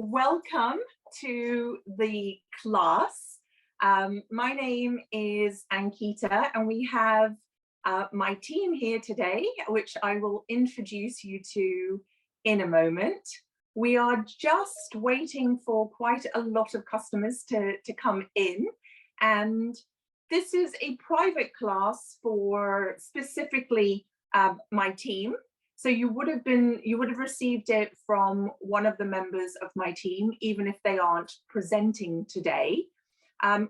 welcome to the class. My name is Ankita and we have my team here today, which I will introduce you to in a moment. We are just waiting for quite a lot of customers to come in, and this is a private class for specifically my team. So you would have received it from one of the members of my team, even if they aren't presenting today.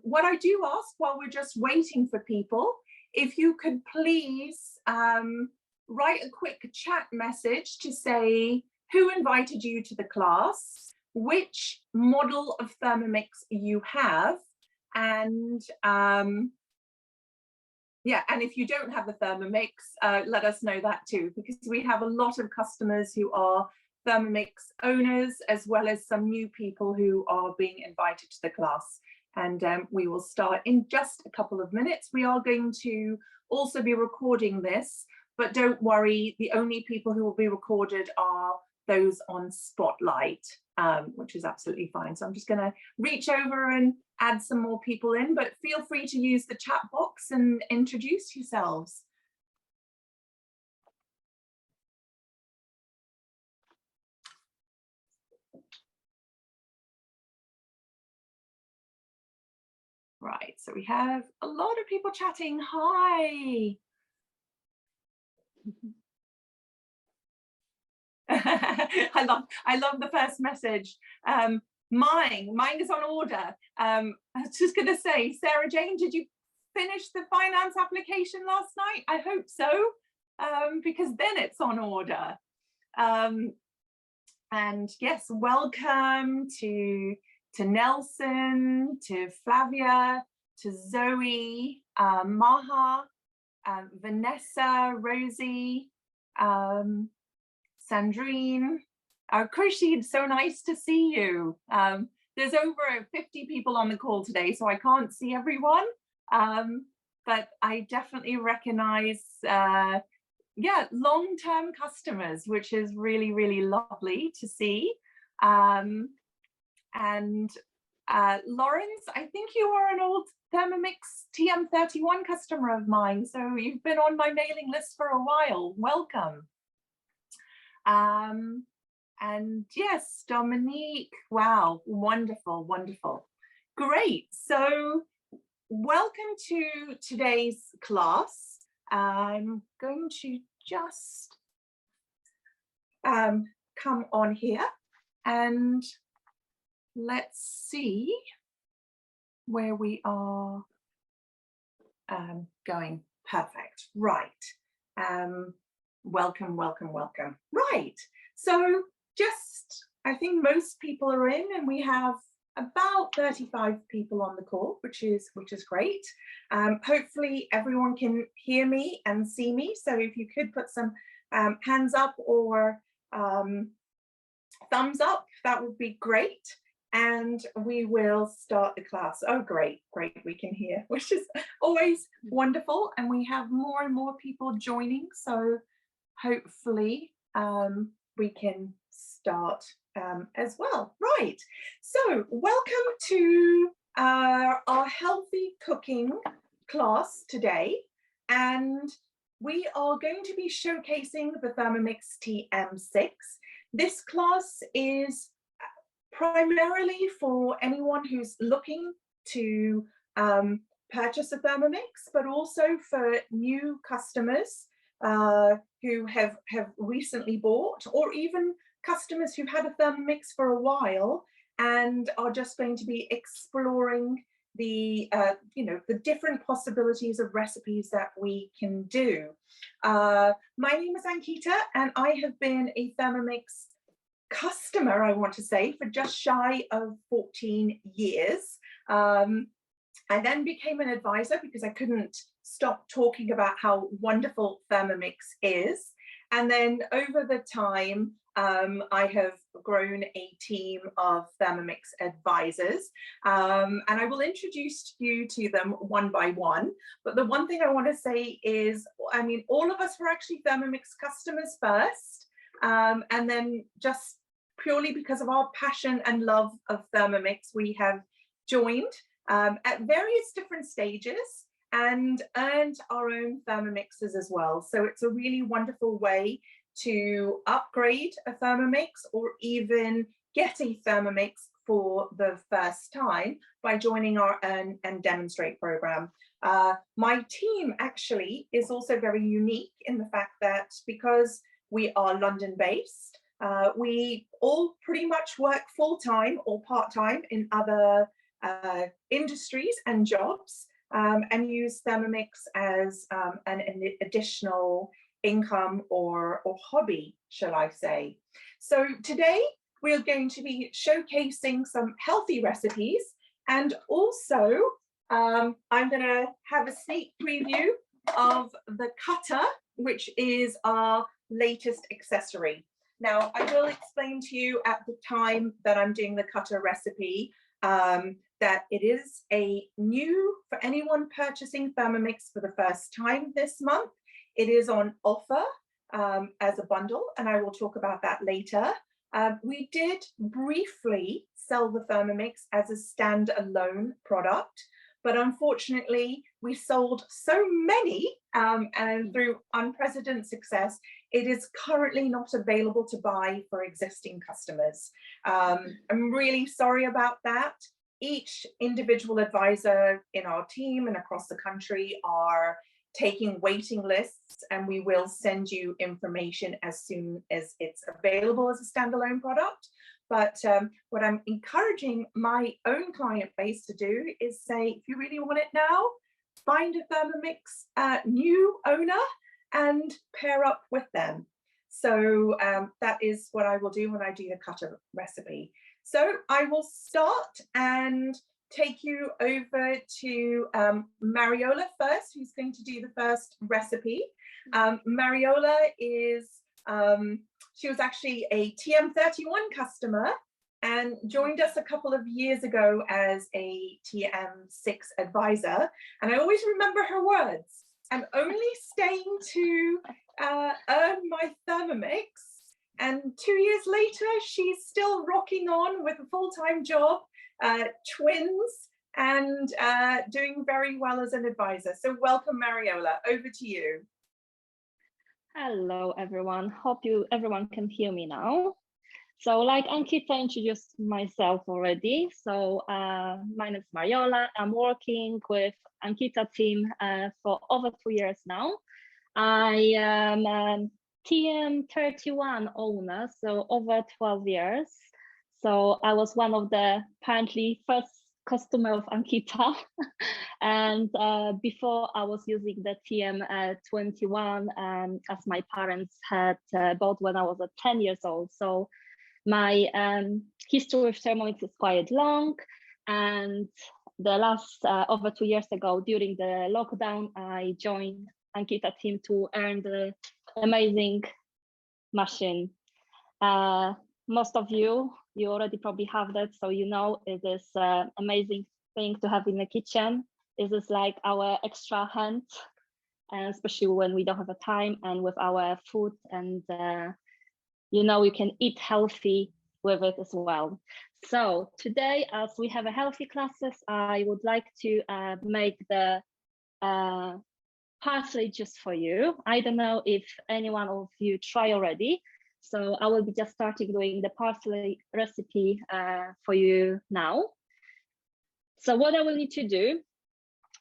What I do ask while we're just waiting for people, if you could please write a quick chat message to say who invited you to the class, which model of Thermomix you have, and yeah, and if you don't have the Thermomix, let us know that too, because we have a lot of customers who are Thermomix owners, as well as some new people who are being invited to the class. And we will start in just a couple of minutes. We are going to also be recording this, but don't worry, the only people who will be recorded are those on Spotlight, which is absolutely fine. So I'm just going to reach over and add some more people in, but feel free to use the chat box and introduce yourselves. Right, so we have a lot of people chatting. Hi. I love the first message. Mine is on order. I was just going to say, Sarah Jane, did you finish the finance application last night? I hope so, because then it's on order. And yes, welcome to Nelson, to Flavia, to Zoe, Maha, Vanessa, Rosie, Sandrine, Krishi, it's so nice to see you. There's over 50 people on the call today, so I can't see everyone, but I definitely recognize, yeah, long-term customers, which is really, really lovely to see. And Lawrence, I think you are an old Thermomix TM31 customer of mine, so you've been on my mailing list for a while. Welcome. And yes, Dominique, wow, wonderful, wonderful. Great, so welcome to today's class. I'm going to just come on here and let's see where we are going. Perfect, right. Welcome, welcome, welcome. Right, so just, I think most people are in, and we have about 35 people on the call, which is great. Hopefully everyone can hear me and see me, so if you could put some hands up or thumbs up, that would be great. And we will start the class. Oh, great, great, we can hear, which is always wonderful. And we have more and more people joining, so hopefully we can start as well. Right, so welcome to our healthy cooking class today, and we are going to be showcasing the Thermomix TM6. This class is primarily for anyone who's looking to purchase a Thermomix, but also for new customers who have recently bought, or even customers who've had a Thermomix for a while and are just going to be exploring the you know, the different possibilities of recipes that we can do. My name is Ankita, and I have been a Thermomix customer, I want to say, for just shy of 14 years. I then became an advisor because I couldn't stop talking about how wonderful Thermomix is. And then over the time, I have grown a team of Thermomix advisors, and I will introduce you to them one by one. But the one thing I want to say is, I mean, all of us were actually Thermomix customers first, and then just purely because of our passion and love of Thermomix, we have joined at various different stages and earned our own Thermomixes as well. So it's a really wonderful way to upgrade a Thermomix or even get a Thermomix for the first time by joining our Earn and Demonstrate program. My team actually is also very unique in the fact that because we are London based, we all pretty much work full-time or part-time in other industries and jobs, and use Thermomix as an additional income or hobby, shall I say. So today we're going to be showcasing some healthy recipes, and also I'm going to have a sneak preview of the cutter, which is our latest accessory. Now, I will explain to you at the time that I'm doing the cutter recipe that it is a new, for anyone purchasing Thermomix for the first time this month, it is on offer as a bundle, and I will talk about that later. We did briefly sell the Thermomix as a standalone product, but unfortunately we sold so many and through unprecedented success, it is currently not available to buy for existing customers. I'm really sorry about that. Each individual advisor in our team and across the country are taking waiting lists, and we will send you information as soon as it's available as a standalone product. But what I'm encouraging my own client base to do is say, if you really want it now, find a Thermomix new owner and pair up with them. So that is what I will do when I do the cutter recipe. So I will start and take you over to Mariola first, who's going to do the first recipe. Mariola is, she was actually a TM31 customer and joined us a couple of years ago as a TM6 advisor. And I always remember her words, I'm only staying to earn my Thermomix. And 2 years later, she's still rocking on with a full-time job, twins, and doing very well as an advisor. So welcome, Mariola, over to you. Hello, everyone. Hope everyone can hear me now. So like Ankita introduced myself already. So my name is Mariola. I'm working with Ankita team for over 2 years now. I am TM31 owner, so over 12 years. So I was one of the apparently first customer of Ankita. And before I was using the TM21 as my parents had bought when I was 10 years old. So my history with Thermomix is quite long. And the last over 2 years ago, during the lockdown, I joined Ankita team to earn the amazing machine. Most of you already probably have that, so you know it is amazing thing to have in the kitchen. It is like our extra hand, and especially when we don't have a time and with our food, and you know, you can eat healthy with it as well. So today, as we have a healthy classes, I would like to make the parsley juice for you. I don't know if anyone of you try already. So I will be just starting doing the parsley recipe for you now. So what I will need to do,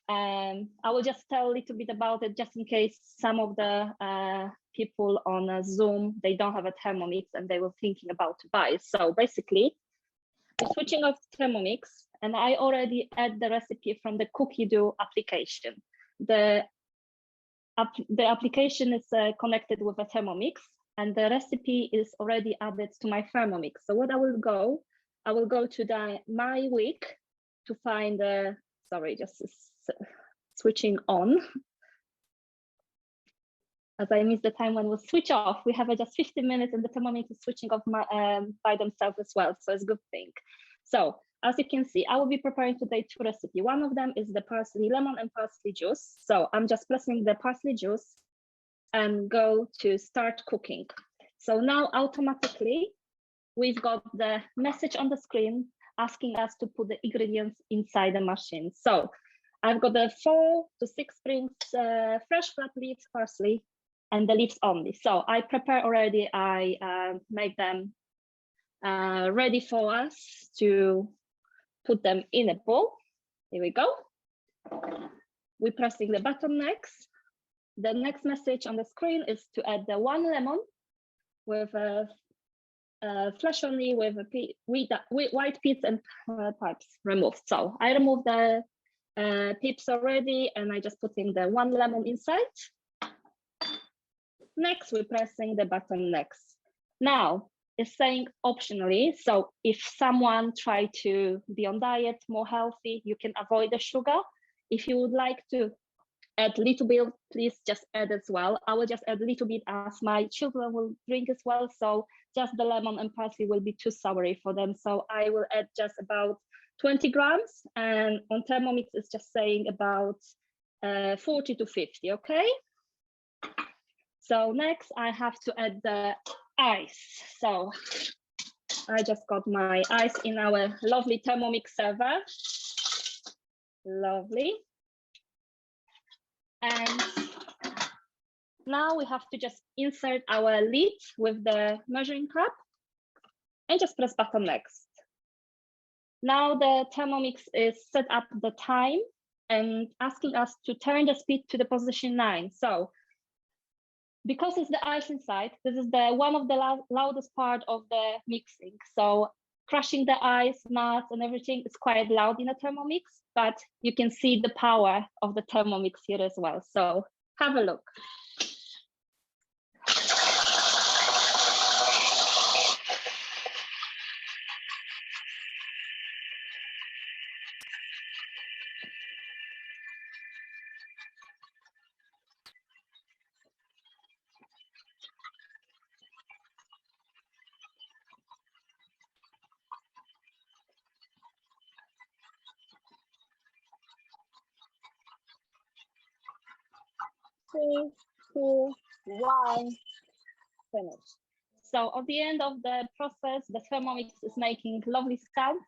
I will just tell a little bit about it just in case some of the people on Zoom, they don't have a Thermomix and they were thinking about to buy. So basically, I'm switching off Thermomix, and I already add the recipe from the Cookidoo application. The application is connected with a Thermomix, and the recipe is already added to my Thermomix. So what I will go to my week to find the, sorry, just switching on. As I missed the time when we'll switch off, we have just 15 minutes and the Thermomix is switching off by themselves as well. So it's a good thing. So as you can see, I will be preparing today 2 recipes. One of them is the parsley lemon and parsley juice. So I'm just pressing the parsley juice and go to start cooking. So now automatically we've got the message on the screen asking us to put the ingredients inside the machine. So I've got the 4 to 6 sprigs, fresh flat leaves, parsley, and the leaves only. So I prepare already, I make them ready for us to put them in a bowl. Here we go. We're pressing the button next. The next message on the screen is to add the 1 lemon with a flesh only, with a white pits and pulps removed. So I removed the pips already, and I just put in the 1 lemon inside. Next, we're pressing the button next. Now, it's saying optionally, so if someone try to be on diet, more healthy, you can avoid the sugar. If you would like to add a little bit, please just add as well. I will just add a little bit as my children will drink as well, so just the lemon and parsley will be too soury for them. So I will add just about 20 grams, and on Thermomix it's just saying about 40 to 50, okay? So next I have to add the ice. So I just got my ice in our lovely Thermomix server. Lovely. And now we have to just insert our lid with the measuring cup and just press button next. Now the Thermomix is set up the time and asking us to turn the speed to the position 9. So because it's the ice inside, this is the one of the loudest part of the mixing. So crushing the ice, nuts and everything is quite loud in a Thermomix, but you can see the power of the Thermomix here as well. So have a look. Three, two, one, finish. So at the end of the process, the Thermomix is making lovely sounds.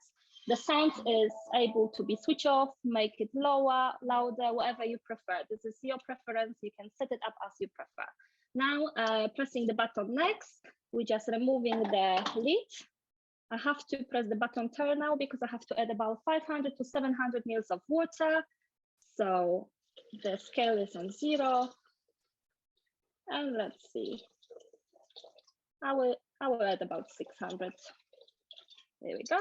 The sound is able to be switched off, make it lower, louder, whatever you prefer. This is your preference. You can set it up as you prefer. Now, pressing the button next, we're just removing the lid. I have to press the button turn now because I have to add about 500 to 700 ml of water. So the scale is on 0. And let's see. I will add about 600. There we go.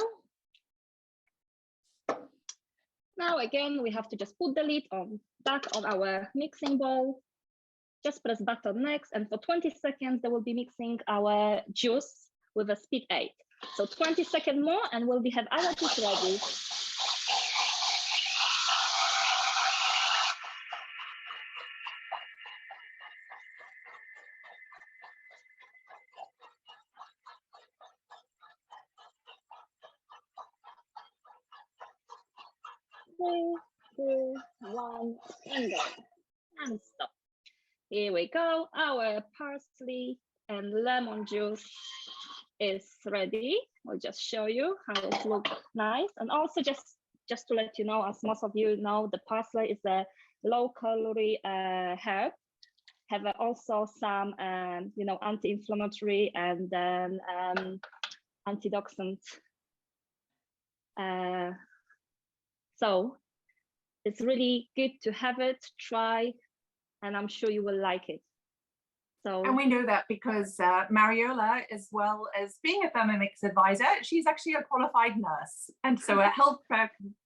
Now again, we have to just put the lid on back on our mixing bowl. Just press button next, and for 20 seconds, they will be mixing our juice with a speed 8. So 20 seconds more, and we'll have our juice ready. Three, two, one, and go. And stop. Here we go. Our parsley and lemon juice is ready. I'll just show you how it looks nice. And also just to let you know, as most of you know, the parsley is a low-calorie herb. Have also some, anti-inflammatory and antioxidant. So it's really good to have it, try, and I'm sure you will like it. So, and we know that because Mariola, as well as being a Thermomix advisor, she's actually a qualified nurse. And so a health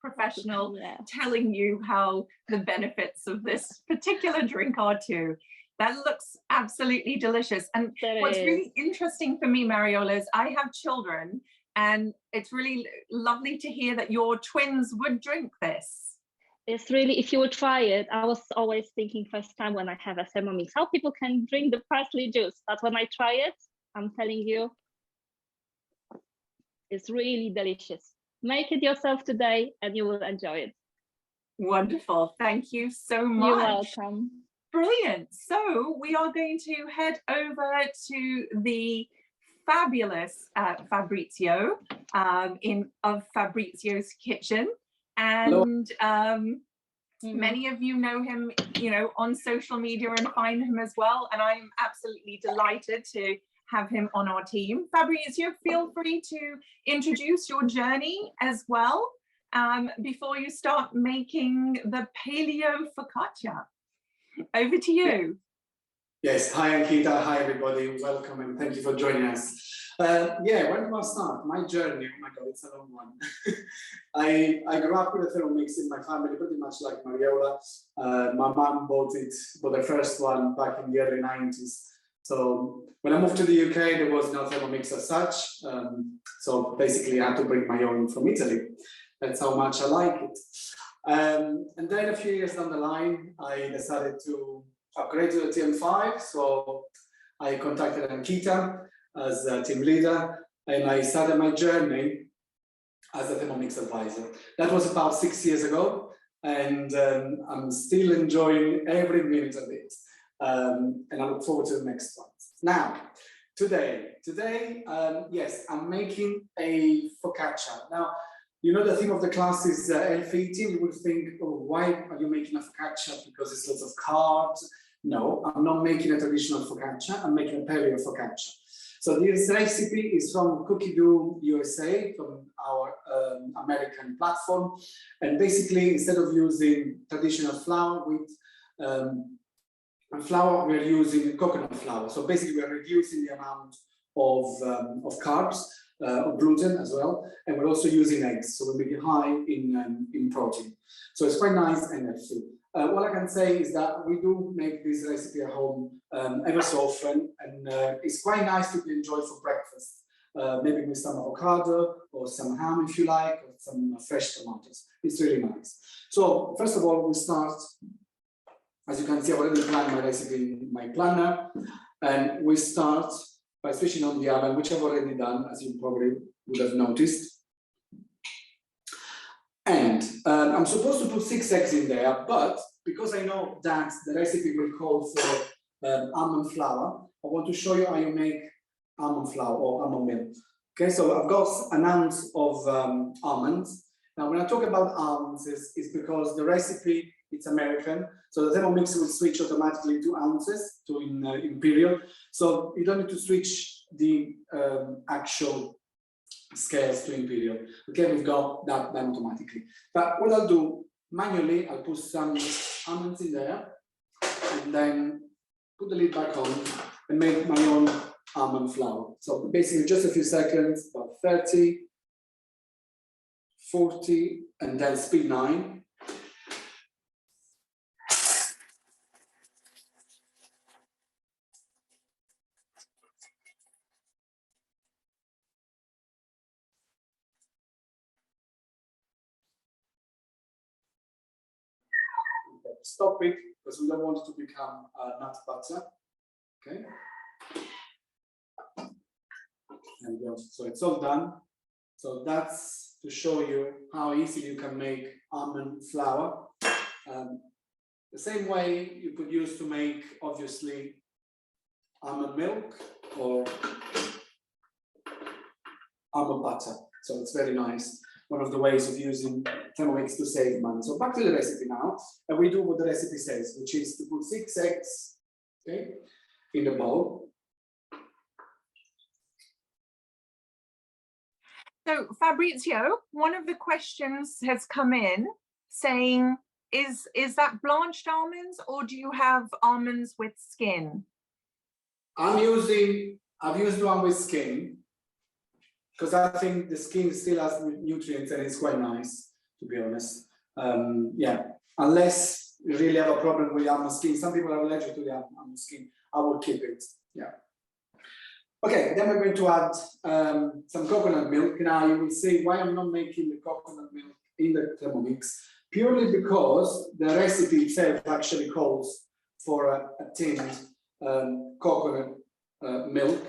professional telling you how the benefits of this particular drink are too. That looks absolutely delicious. And what's really interesting for me, Mariola, is I have children, and it's really lovely to hear that your twins would drink this. It's really, if you would try it, I was always thinking first time when I have a Thermomix, how people can drink the parsley juice. But when I try it, I'm telling you, it's really delicious. Make it yourself today and you will enjoy it. Wonderful. Thank you so much. You're welcome. Brilliant. So we are going to head over to the fabulous Fabrizio of Fabrizio's Kitchen, and many of you know him, on social media and find him as well. And I'm absolutely delighted to have him on our team. Fabrizio, feel free to introduce your journey as well before you start making the Paleo Focaccia. Over to you. Yes, hi Ankita, hi everybody, welcome and thank you for joining us. Yeah, when do I start? My journey, oh my God, it's a long one. I grew up with a Thermomix in my family, pretty much like Mariola. My mom bought the first one back in the early 90s. So when I moved to the UK, there was no Thermomix as such. So basically I had to bring my own from Italy. That's how much I like it. And then a few years down the line, I decided to upgrade to the TM6, so I contacted Ankita as a team leader, and I started my journey as a Thermomix advisor. That was about 6 years ago, and I'm still enjoying every minute of it, and I look forward to the next one. Now, today, yes, I'm making a focaccia. Now, the theme of the class is healthy eating. You would think, oh, why are you making a focaccia? Because it's lots of carbs. No, I'm not making a traditional focaccia. I'm making a paleo focaccia. So this recipe is from Cookidoo USA, from our American platform. And basically, instead of using traditional flour with flour, we're using coconut flour. So basically, we're reducing the amount of carbs, of gluten as well, and we're also using eggs, so we're making high in protein. So it's quite nice and healthy. What I can say is that we do make this recipe at home ever so often, and it's quite nice to enjoy for breakfast. Maybe with some avocado or some ham if you like, or some fresh tomatoes. It's really nice. So first of all, we start, as you can see, I've already planned my recipe in my planner, and we start by switching on the oven, which I've already done, as you probably would have noticed. And I'm supposed to put 6 eggs in there, but because I know that the recipe will call for almond flour, I want to show you how you make almond flour or almond milk. Okay, so I've got an ounce of almonds. Now, when I talk about almonds, it's because the recipe, it's American, so the Thermomix will switch automatically to ounces, to imperial. So you don't need to switch the actual scales to imperial. Okay, we've got that done automatically. But what I'll do manually, I'll put some almonds in there and then put the lid back on and make my own almond flour. So basically just a few seconds, about 30, 40, and then speed 9. Stop it, because we don't want it to become nut butter. Okay. And so it's all done. So that's to show you how easy you can make almond flour. The same way you could use to make, obviously, almond milk or almond butter. So it's very nice. One of the ways of using Thermomix to save money. So back to the recipe now, and we do what the recipe says, which is to put 6 eggs, okay, in the bowl. So Fabrizio, one of the questions has come in saying, is that blanched almonds or do you have almonds with skin? I've used one with skin, because I think the skin still has nutrients and it's quite nice, to be honest. Yeah, unless you really have a problem with almond skin. Some people are allergic to the almond skin. I will keep it, yeah. Okay, then we're going to add some coconut milk. Now you will see why I'm not making the coconut milk in the Thermomix, purely because the recipe itself actually calls for a tinned coconut milk.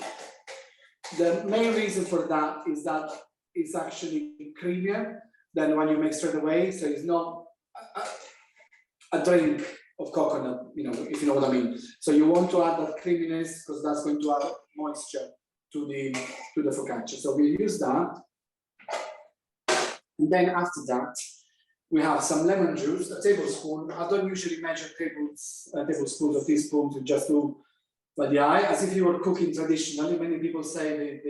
The main reason for that is that it's actually creamier than when you make straight away. So it's not a drink of coconut, if you know what I mean. So you want to add that creaminess because that's going to add moisture to the focaccia. So we use that. And then after that, we have some lemon juice, a tablespoon. I don't usually measure tablespoons or teaspoons, just do by the eye, as if you were cooking traditionally. Many people say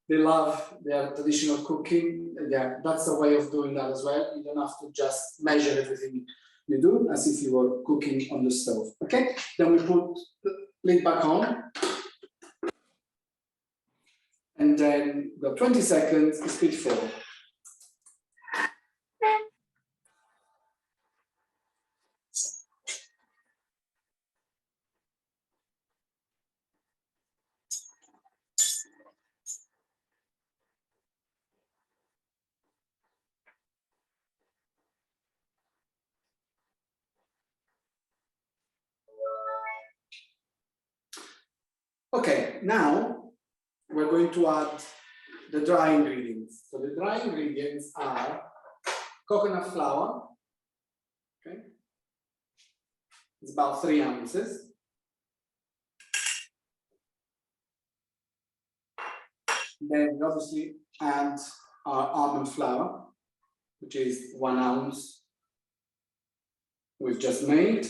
they love their traditional cooking. Yeah, that's a way of doing that as well. You don't have to just measure everything you do, as if you were cooking on the stove. Okay, then we put the lid back on. And then the 20 seconds, speed 4. Okay, now we're going to add the dry ingredients. So the dry ingredients are coconut flour. Okay, it's about 3 ounces. Then we obviously add our almond flour, which is 1 ounce we've just made.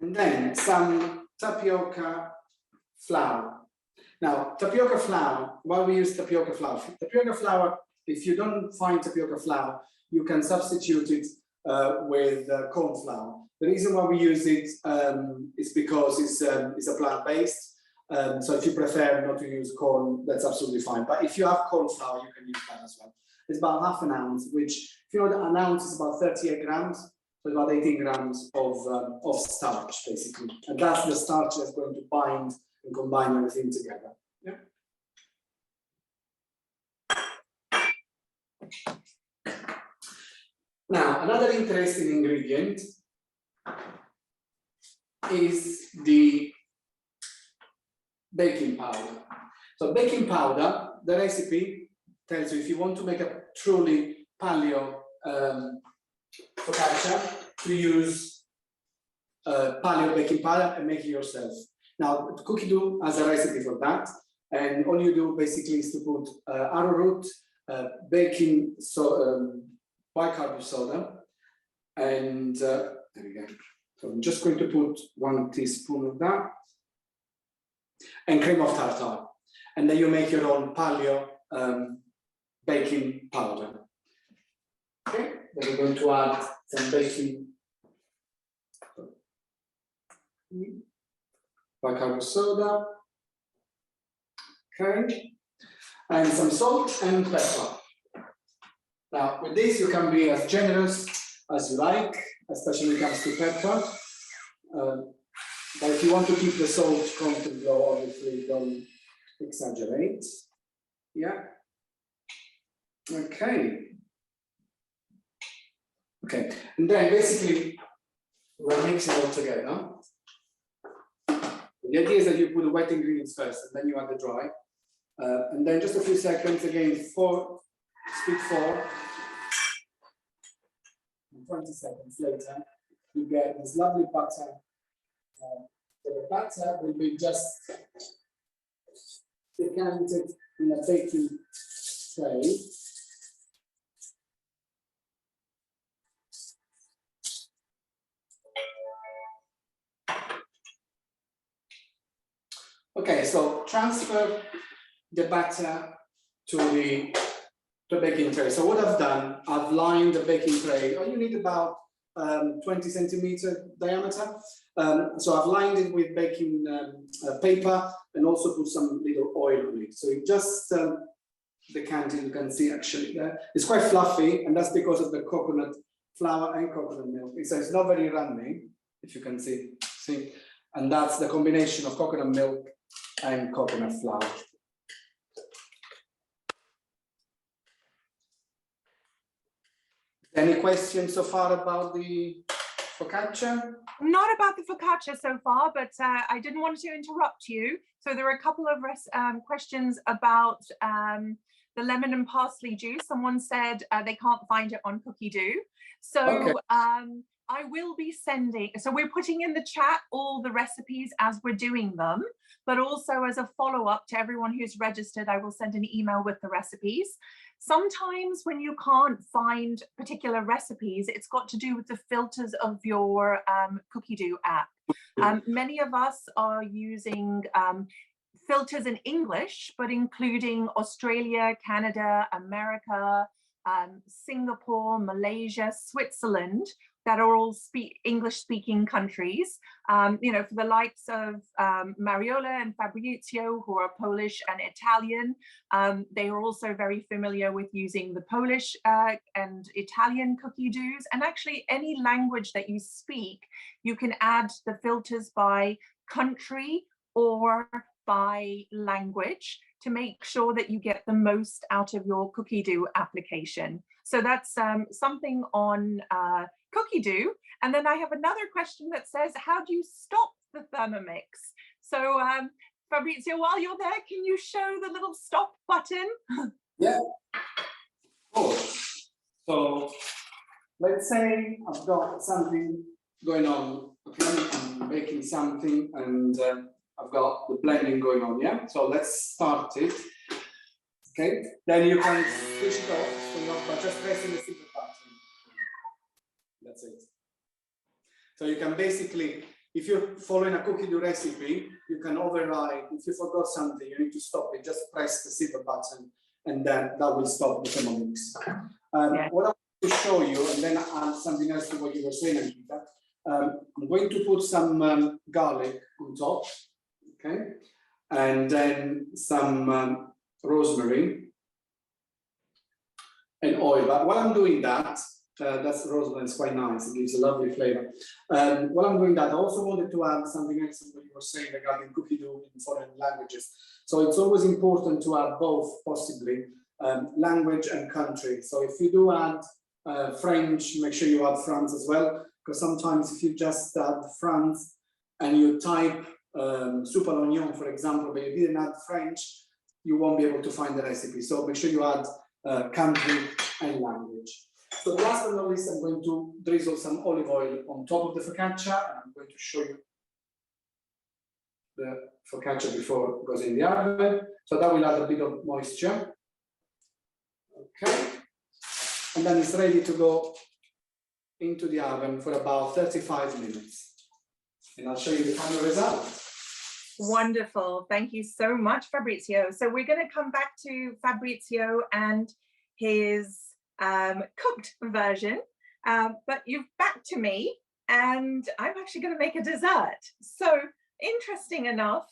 And then some tapioca flour. Now, tapioca flour, why we use tapioca flour? Tapioca flour, if you don't find tapioca flour, you can substitute it with corn flour. The reason why we use it is because it's a plant-based. So if you prefer not to use corn, that's absolutely fine. But if you have corn flour, you can use that as well. It's about ½ an ounce, which, if you know that an ounce is about 38 grams, so about 18 grams of starch, basically. And that's the starch that's going to bind and combine everything together. Yeah. Now, another interesting ingredient is the baking powder. So baking powder, the recipe tells you if you want to make a truly paleo focaccia, to use paleo baking powder and make it yourself. Now, Cookidoo has a recipe for that, and all you do basically is to put arrowroot, baking bicarbonate soda, and there we go. So I'm just going to put 1 teaspoon of that, and cream of tartar, and then you make your own paleo baking powder. Okay, then we're going to add some baking bicarbonate soda, okay, and some salt and pepper. Now, with this, you can be as generous as you like, especially when it comes to pepper. But if you want to keep the salt content low, obviously don't exaggerate. Yeah. Okay. Okay, and then basically we're mixing it all together. The idea is that you put the wet ingredients first, and then you add the dry. And then just a few seconds, again, speed 4. And 20 seconds later, you get this lovely butter. So the batter will be just decanted in a baking tray. Okay, so transfer the batter to the baking tray. So what I've done, I've lined the baking tray. Oh, you need about 20 centimeter diameter. So I've lined it with baking paper and also put some little oil on it. So you just decant it, you can see actually there. It's quite fluffy, and that's because of the coconut flour and coconut milk. So it's not very runny, if you can see. And that's the combination of coconut milk and coconut flour. Any questions so far about the focaccia? Not about the focaccia so far, but I didn't want to interrupt you. So there are a couple of questions about the lemon and parsley juice. Someone said they can't find it on Cookidoo. So okay. I will be sending, so we're putting in the chat all the recipes as we're doing them, but also as a follow-up to everyone who's registered, I will send an email with the recipes. Sometimes when you can't find particular recipes, it's got to do with the filters of your Cookidoo app. Many of us are using filters in English, but including Australia, Canada, America, Singapore, Malaysia, Switzerland, that are all English-speaking countries. You know, for the likes of Mariola and Fabrizio, who are Polish and Italian, they are also very familiar with using the Polish and Italian Cookidoos. And actually, any language that you speak, you can add the filters by country or by language to make sure that you get the most out of your Cookidoo application. So that's something on Cookidoo. And then I have another question that says, how do you stop the Thermomix? So Fabrizio, while you're there, can you show the little stop button? Yeah. Oh, so let's say I've got something going on. Okay, I'm making something and I've got the blending going on, yeah? So let's start it. Okay, then you can switch it off by just pressing the silver button. That's it. So you can basically, if you're following a Cookidoo recipe, you can override. If you forgot something, you need to stop it, just press the silver button and then that will stop the Thermomix. What I want to show you, and then add something else to what you were saying, Anita. I'm going to put some garlic on top, okay? And then some rosemary and oil. But while I'm doing that, that's rosemary, it's quite nice, it gives a lovely flavor. While I'm doing that, I also wanted to add something else to what you were saying regarding Cookidoo in foreign languages. So it's always important to add both, possibly, language and country. So if you do add French, make sure you add France as well, because sometimes if you just add France and you type soupe à l'oignon, for example, but you didn't add French, you won't be able to find the recipe. So make sure you add country and language. So last but not least, I'm going to drizzle some olive oil on top of the focaccia, and I'm going to show you the focaccia before it goes in the oven. So that will add a bit of moisture. Okay. And then it's ready to go into the oven for about 35 minutes. And I'll show you the final result. Wonderful. Thank you so much, Fabrizio. So we're going to come back to Fabrizio and his cooked version, but you've back to me and I'm actually going to make a dessert. So interesting enough,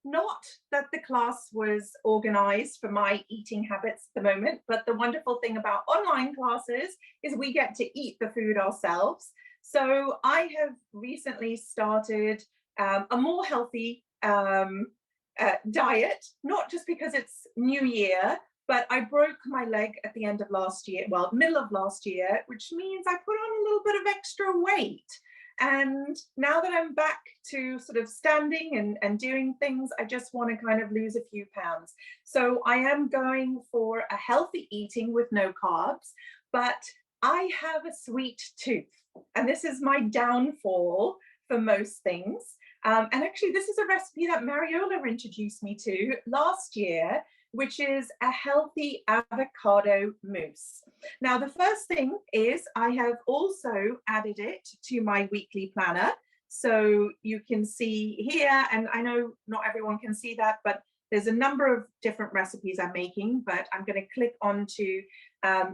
not that the class was organized for my eating habits at the moment, but the wonderful thing about online classes is we get to eat the food ourselves. So I have recently started a more healthy diet, not just because it's New Year, but I broke my leg at the end of last year, well, middle of last year, which means I put on a little bit of extra weight. And now that I'm back to sort of standing and doing things, I just want to kind of lose a few pounds. So I am going for a healthy eating with no carbs, but I have a sweet tooth. And this is my downfall for most things. And actually, this is a recipe that Mariola introduced me to last year, which is a healthy avocado mousse. Now, the first thing is I have also added it to my weekly planner. So you can see here, and I know not everyone can see that, but there's a number of different recipes I'm making, but I'm going to click onto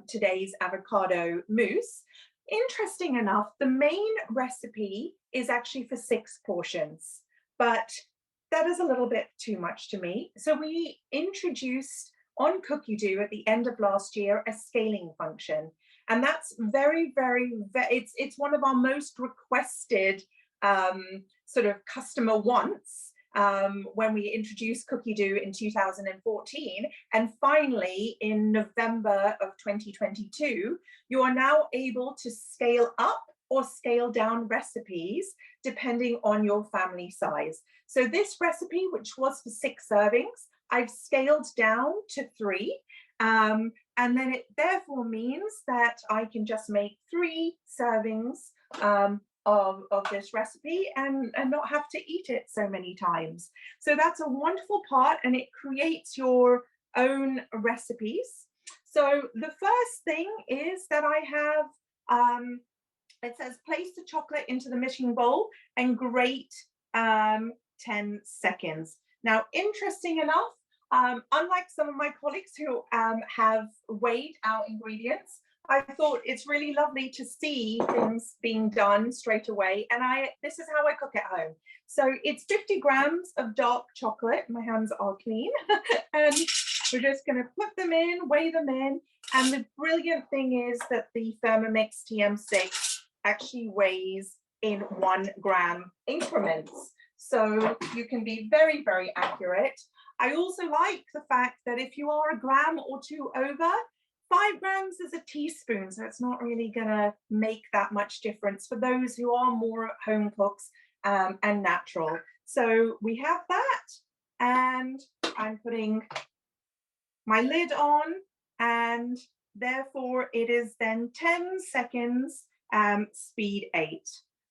today's avocado mousse. Interesting enough, the main recipe is actually for 6 portions, but that is a little bit too much to me. So we introduced on Cookidoo at the end of last year a scaling function, and that's it's one of our most requested sort of customer wants when we introduced Cookidoo in 2014, and finally in November of 2022, you are now able to scale up or scale down recipes depending on your family size. So this recipe, which was for 6 servings, I've scaled down to 3. And then it therefore means that I can just make 3 servings of this recipe and not have to eat it so many times. So that's a wonderful part, and it creates your own recipes. So the first thing is that I have, it says place the chocolate into the mixing bowl and grate 10 seconds. Now, interesting enough, unlike some of my colleagues who have weighed our ingredients, I thought it's really lovely to see things being done straight away. And this is how I cook at home. So it's 50 grams of dark chocolate. My hands are clean. And we're just going to put them in, weigh them in. And the brilliant thing is that the Thermomix TM6 actually weighs in 1 gram increments. So you can be very, very accurate. I also like the fact that if you are a gram or 2 over, 5 grams is a teaspoon, so it's not really gonna make that much difference for those who are more home cooks and natural. So we have that, and I'm putting my lid on, and therefore it is then 10 seconds, speed 8.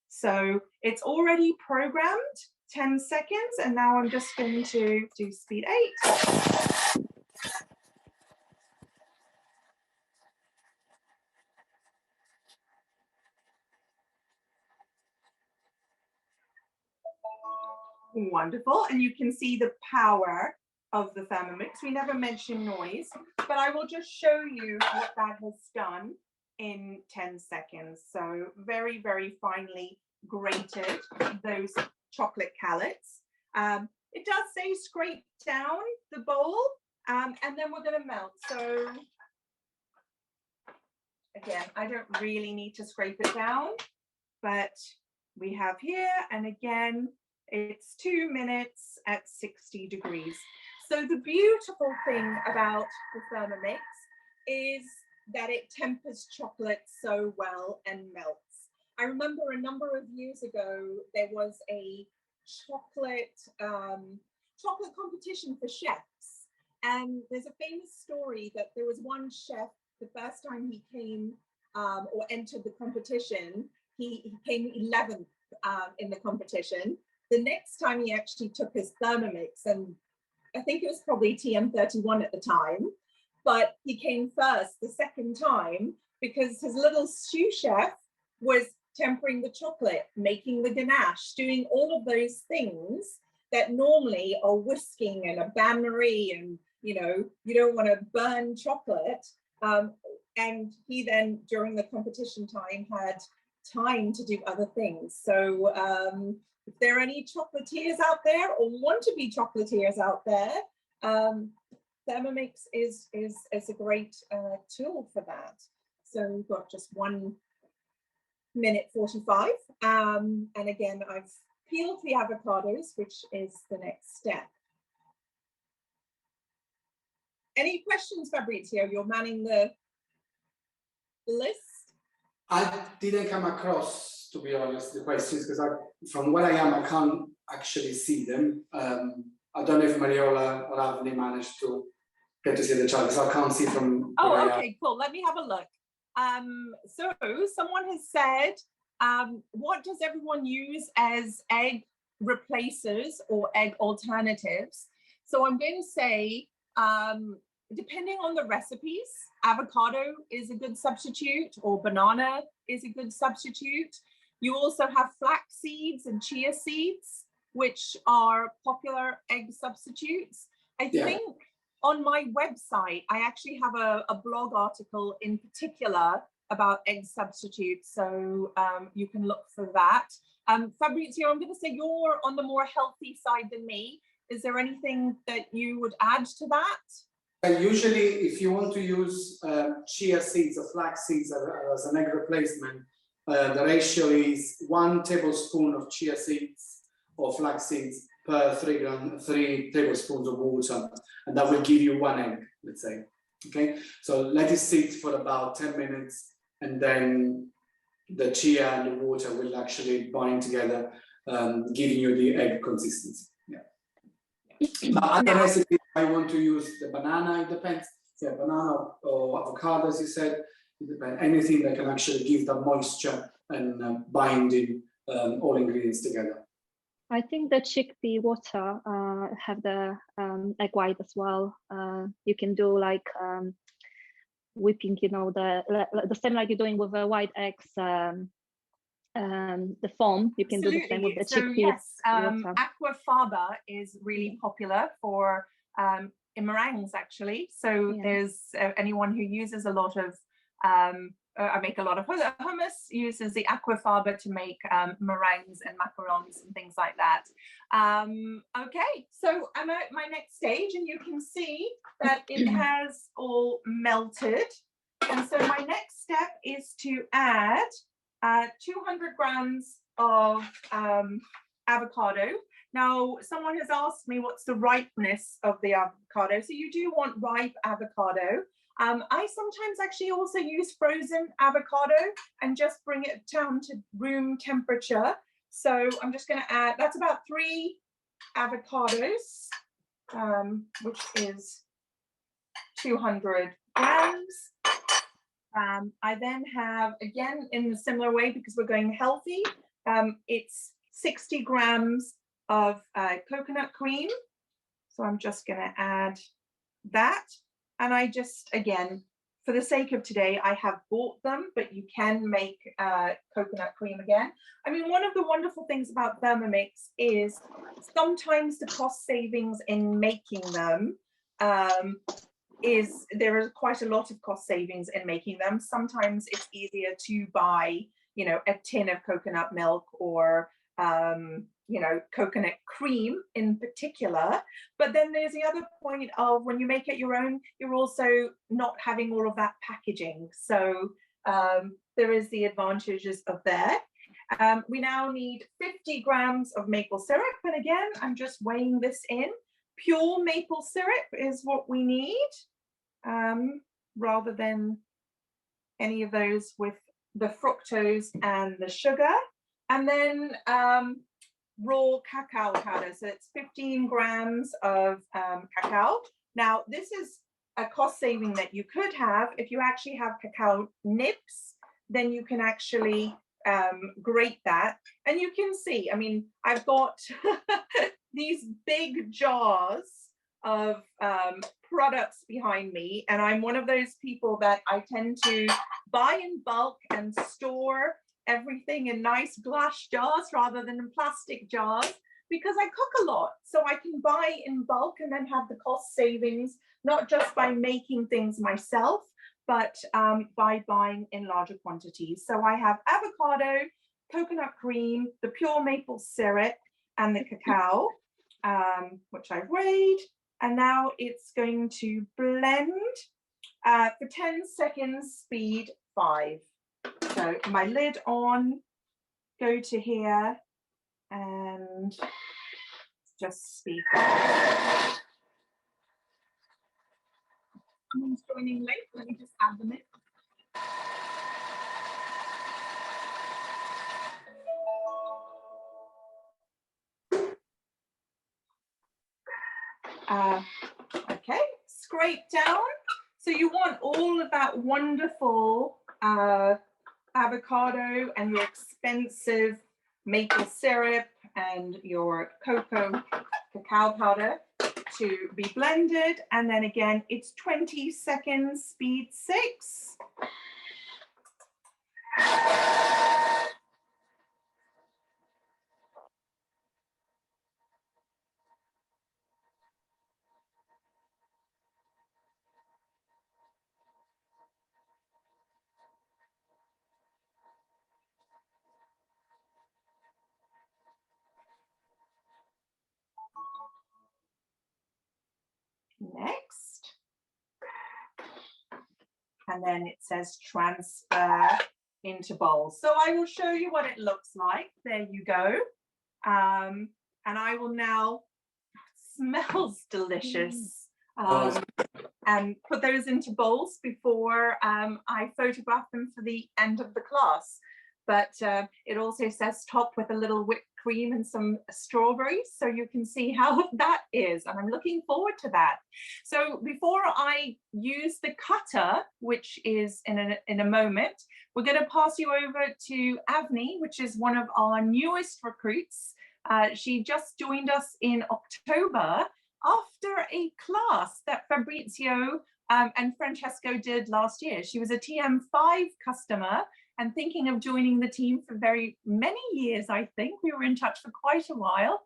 So it's already programmed 10 seconds, and now I'm just going to do speed 8. Wonderful, and you can see the power of the Thermomix. We never mention noise, but I will just show you what that has done in 10 seconds. So very, very finely grated those chocolate callets. It does say scrape down the bowl, and then we're going to melt. So again, I don't really need to scrape it down, but we have here, and again, it's 2 minutes at 60 degrees. So the beautiful thing about the Thermomix is that it tempers chocolate so well and melts. I remember a number of years ago, there was a chocolate competition for chefs. And there's a famous story that there was one chef, the first time he came or entered the competition, he came 11th in the competition. The next time he actually took his Thermomix, and I think it was probably TM31 at the time, but he came first the second time because his little sous chef was tempering the chocolate, making the ganache, doing all of those things that normally are whisking and a bain-marie, and you don't want to burn chocolate. And he then, during the competition time, had time to do other things. So if there are any chocolatiers out there or want to be chocolatiers out there, Thermomix is a great tool for that. So we've got just 1 minute 45. And again, I've peeled the avocados, which is the next step. Any questions, Fabrizio? You're manning the list. I didn't come across, to be honest, the questions, because from where I am, I can't actually see them. I don't know if Mariola or Avni managed to get to see the chart, so I can't see from where I am. Okay, cool. Let me have a look. So someone has said, what does everyone use as egg replacers or egg alternatives? So I'm going to say, depending on the recipes, avocado is a good substitute, or banana is a good substitute. You also have flax seeds and chia seeds, which are popular egg substitutes. I think on my website, I actually have a blog article in particular about egg substitutes, so you can look for that. Fabrizio, I'm going to say you're on the more healthy side than me. Is there anything that you would add to that? Usually, if you want to use chia seeds or flax seeds as an egg replacement, the ratio is 1 tablespoon of chia seeds or flax seeds per 3 tablespoons of water, and that will give you 1 egg, let's say. Okay, so let it sit for about 10 minutes, and then the chia and the water will actually bind together, giving you the egg consistency. But other recipes, I want to use the banana, it depends. Yeah, banana or avocado, as you said. It depends. Anything that can actually give the moisture and binding all ingredients together. I think the chickpea water have the egg white as well. You can do like whipping, you know, the same like you're doing with the white eggs, the foam. You can do the same with the chickpea. Yes, water. aquafaba is really popular for in meringues actually. So there's anyone who uses a lot of I make a lot of hummus, uses the aquafaba to make meringues and macarons and things like that. Okay, so I'm at my next stage and you can see that it has all melted. And so my next step is to add 200 grams of avocado. Now, someone has asked me what's the ripeness of the avocado. So you do want ripe avocado. I sometimes actually also use frozen avocado and just bring it down to room temperature. So I'm just going to add, that's about 3 avocados, which is 200 grams. I then have, again, in a similar way, because we're going healthy, it's 60 grams of coconut cream. So I'm just going to add that. And I just, again, for the sake of today, I have bought them, but you can make coconut cream again. I mean, one of the wonderful things about Thermomix is sometimes the cost savings in making them there is quite a lot of cost savings in making them. Sometimes it's easier to buy, you know, a tin of coconut milk or you know, coconut cream in particular. But then there's the other point of when you make it your own, you're also not having all of that packaging. So there is the advantages of that. We now need 50 grams of maple syrup. And again, I'm just weighing this in. Pure maple syrup is what we need, rather than any of those with the fructose and the sugar. And then raw cacao powder. So it's 15 grams of cacao. Now, this is a cost saving that you could have if you actually have cacao nibs, then you can actually grate that. And you can see, I mean, I've got these big jars of products behind me. And I'm one of those people that I tend to buy in bulk and store everything in nice glass jars rather than in plastic jars, because I cook a lot. So I can buy in bulk and then have the cost savings, not just by making things myself, but by buying in larger quantities. So I have avocado, coconut cream, the pure maple syrup, and the cacao, which I've weighed. And now it's going to blend for 10 seconds, speed 5. So my lid on, go to here, and just speed 5. Someone's joining late, let me just add them in. Okay, scrape down. So you want all of that wonderful avocado and your expensive maple syrup and your cacao powder to be blended. And then again, it's 20 seconds, speed 6. Next, and then it says transfer into bowls. So I will show you what it looks like. There you go. And I will now, smells delicious, and put those into bowls before I photograph them for the end of the class. but it also says top with a little whipped cream and some strawberries, so you can see how that is, and I'm looking forward to that. So before I use the cutter, which is in a moment, we're going to pass you over to Avni, which is one of our newest recruits. She just joined us in October after a class that Fabrizio and Francesco did last year. She was a TM5 customer and thinking of joining the team for very many years, I think. We were in touch for quite a while.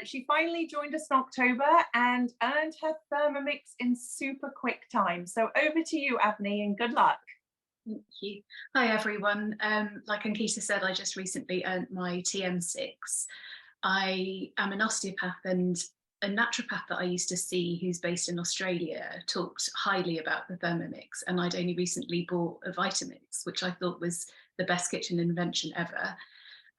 She finally joined us in October and earned her Thermomix in super quick time. So over to you, Avni, and good luck. Thank you. Hi, everyone. Like Ankita said, I just recently earned my TM6. I am an osteopath, and a naturopath that I used to see, who's based in Australia, talked highly about the Thermomix, and I'd only recently bought a Vitamix, which I thought was the best kitchen invention ever.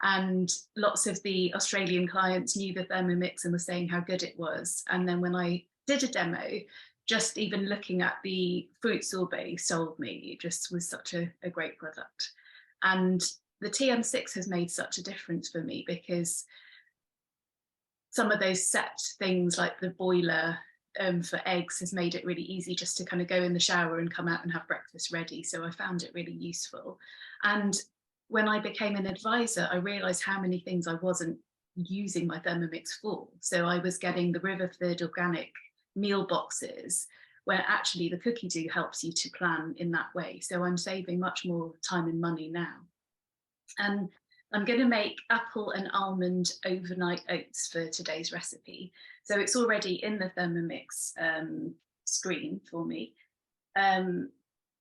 And lots of the Australian clients knew the Thermomix and were saying how good it was. And then when I did a demo, just even looking at the fruit sorbet sold me. It just was such a great product. And the TM6 has made such a difference for me, because some of those set things like the boiler for eggs has made it really easy just to kind of go in the shower and come out and have breakfast ready. So I found it really useful. And when I became an advisor, I realized how many things I wasn't using my Thermomix for. So I was getting the Riverford organic meal boxes, where actually the Cookidoo helps you to plan in that way. So I'm saving much more time and money now. And I'm going to make apple and almond overnight oats for today's recipe. So it's already in the Thermomix screen for me.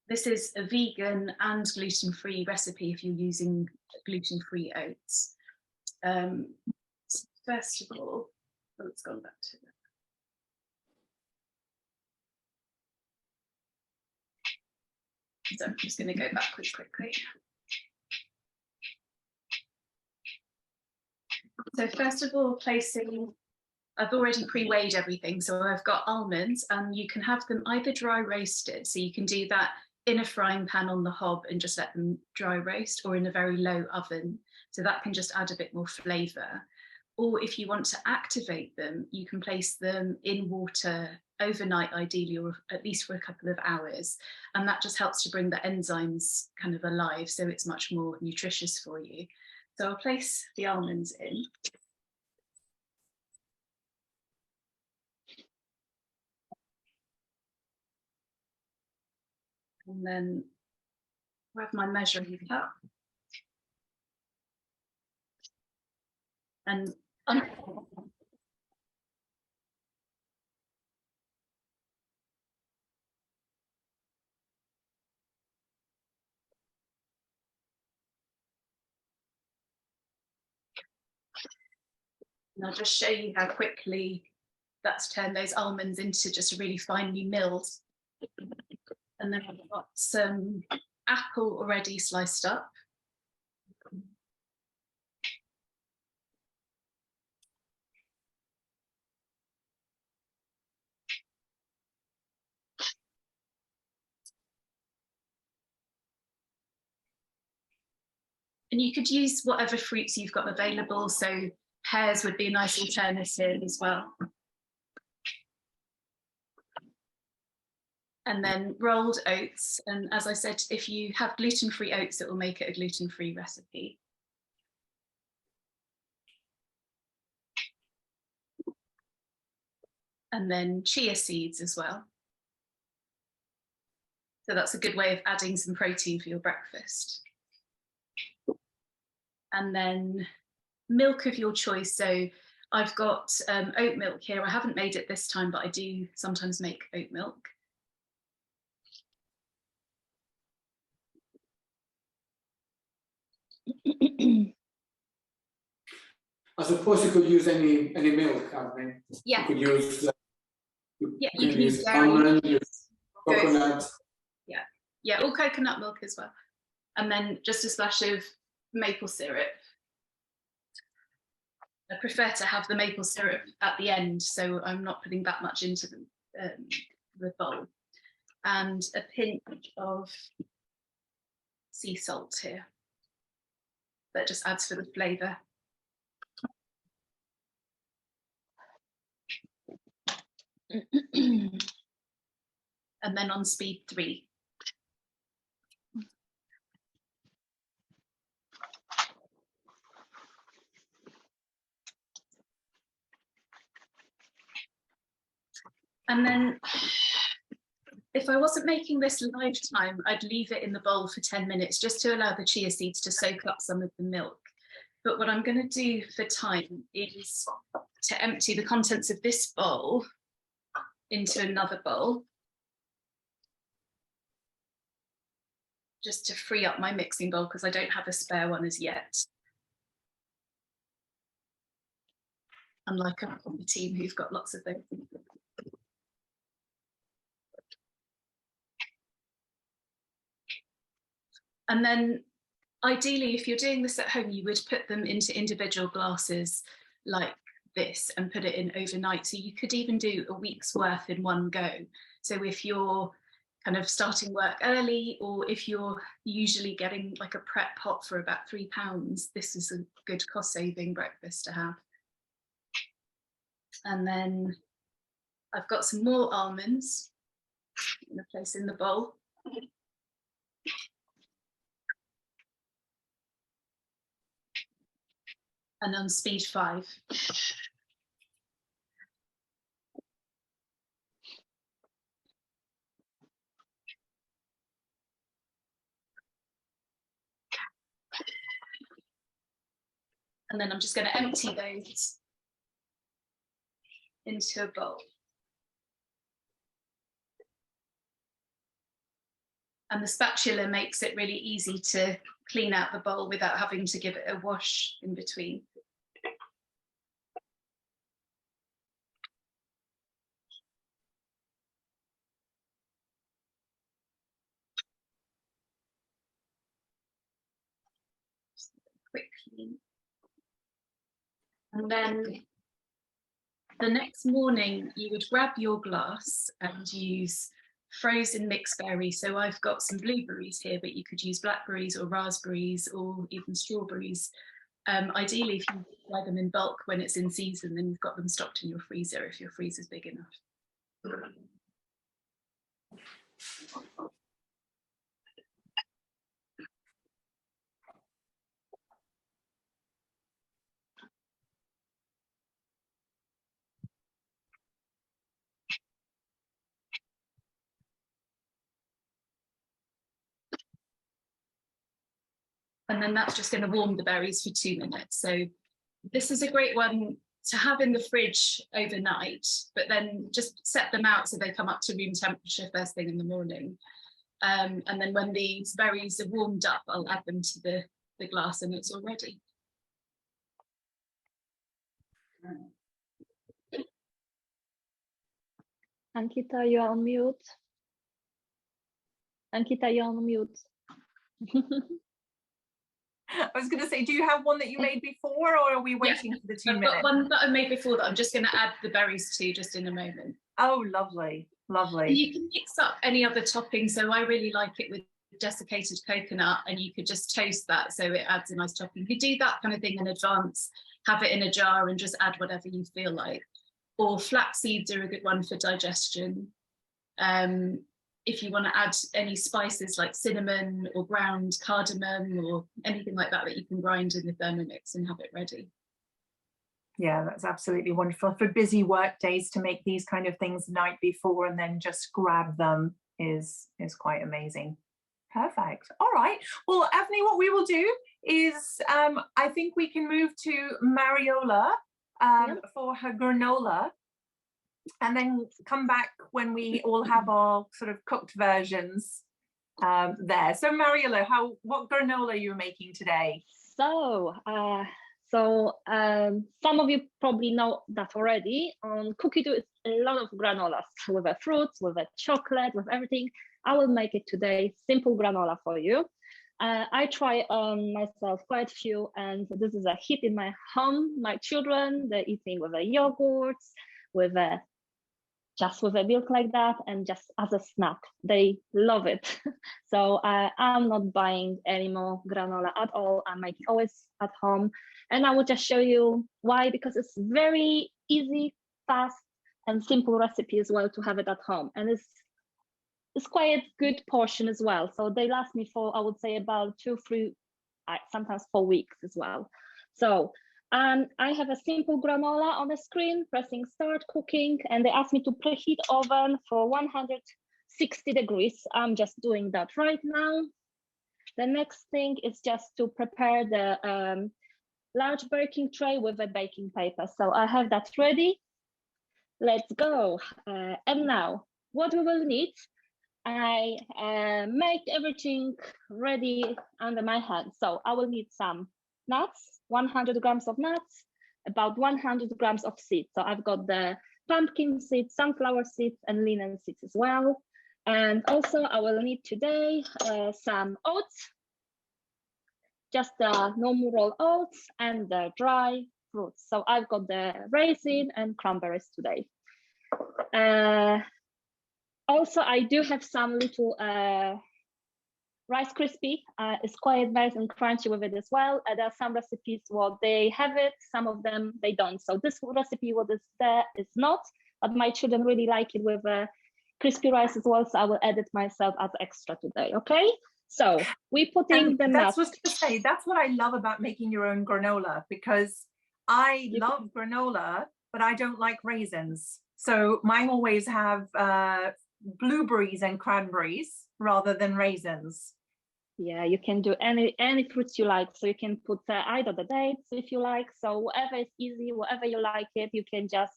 This is a vegan and gluten-free recipe if you're using gluten-free oats. First of all, oh, it's gone back to that. So I'm just going to go backwards quickly. So first of all, I've already pre-weighed everything. So I've got almonds, and you can have them either dry roasted. So you can do that in a frying pan on the hob and just let them dry roast, or in a very low oven. So that can just add a bit more flavour. Or if you want to activate them, you can place them in water overnight, ideally, or at least for a couple of hours. And that just helps to bring the enzymes kind of alive, so it's much more nutritious for you. So I'll place the almonds in. And then grab my measuring cup. And I'll just show you how quickly that's turned those almonds into just really finely milled. And then I've got some apple already sliced up. And you could use whatever fruits you've got available. So pears would be a nice alternative as well. And then rolled oats. And as I said, if you have gluten-free oats, it will make it a gluten-free recipe. And then chia seeds as well. So that's a good way of adding some protein for your breakfast. And then milk of your choice. So I've got oat milk here. I haven't made it this time, but I do sometimes make oat milk. I suppose you could use any milk, I mean. Yeah. You could use you can use almond, coconut. Yeah, or coconut milk as well. And then just a splash of maple syrup. I prefer to have the maple syrup at the end, so I'm not putting that much into the bowl. And a pinch of sea salt here. that just adds for the flavour. And then on speed 3. And then if I wasn't making this live time, I'd leave it in the bowl for 10 minutes just to allow the chia seeds to soak up some of the milk. But what I'm going to do for time is to empty the contents of this bowl into another bowl, just to free up my mixing bowl because I don't have a spare one as yet. Unlike on the team who've got lots of those. And then ideally, if you're doing this at home, you would put them into individual glasses like this and put it in overnight. So you could even do a week's worth in one go. So if you're kind of starting work early, or if you're usually getting like a prep pot for about £3, this is a good cost-saving breakfast to have. And then I've got some more almonds I'm going to place in the bowl. And on speed 5. And then I'm just going to empty those into a bowl. And the spatula makes it really easy to clean out the bowl without having to give it a wash in between. Just a quick clean. And then the next morning, you would grab your glass and use frozen mixed berries. So I've got some blueberries here, but you could use blackberries or raspberries or even strawberries. Ideally, if you buy them in bulk when it's in season, then you've got them stocked in your freezer if your freezer's big enough. And then that's just going to warm the berries for 2 minutes. So this is a great one to have in the fridge overnight, but then just set them out so they come up to room temperature first thing in the morning. And then when these berries are warmed up, I'll add them to the glass and it's all ready. Ankita, you're on mute. Ankita, you're on mute. I was going to say, do you have one that you made before, or are we waiting for the 2 minutes? I've got one that I made before that I'm just going to add the berries to just in a moment. Oh, lovely, lovely. And you can mix up any other topping. So I really like it with desiccated coconut, and you could just toast that so it adds a nice topping. You could do that kind of thing in advance, have it in a jar and just add whatever you feel like. Or flax seeds are a good one for digestion. If you want to add any spices like cinnamon or ground cardamom or anything like that that you can grind in the Thermomix and have it ready. Yeah, that's absolutely wonderful. For busy work days, to make these kind of things the night before and then just grab them is quite amazing. Perfect. All right. Well, Avni, what we will do is I think we can move to Mariola for her granola, and then come back when we all have our sort of cooked versions there. So Mariola, what granola are you making today? So, some of you probably know that already. On Cookidoo, it's a lot of granolas with the fruits, with the chocolate, with everything. I will make it today, simple granola for you. I try myself quite a few, and this is a hit in my home. My children, they're eating with the yogurts, with just with a milk like that and just as a snack. They love it. So I'm not buying any more granola at all. I'm making always at home. And I will just show you why, because it's very easy, fast, and simple recipe as well to have it at home. And it's quite a good portion as well. So they last me for, I would say, about 2, 3, sometimes 4 weeks as well. So I have a simple granola on the screen, pressing start cooking, and they asked me to preheat oven for 160 degrees. I'm just doing that right now. The next thing is just to prepare the large baking tray with a baking paper. So I have that ready. Let's go. And now what we will need, I make everything ready under my hand. So I will need some nuts, 100 grams of nuts, about 100 grams of seeds. So I've got the pumpkin seeds, sunflower seeds, and linen seeds as well. And also I will need today some oats, just the normal roll oats and the dry fruits. So I've got the raisin and cranberries today. Also, I do have some little Rice Krispie. It's quite nice and crunchy with it as well. There are some recipes where they have it, some of them they don't. So this recipe, what is there, is not, but my children really like it with crispy rice as well. So I will add it myself as extra today, okay? So we putting the nuts. That's what I love about making your own granola, because I love granola, but I don't like raisins. So mine always have blueberries and cranberries rather than raisins. Yeah, you can do any fruits you like. So you can put either the dates if you like. So whatever is easy, whatever you like it, you can just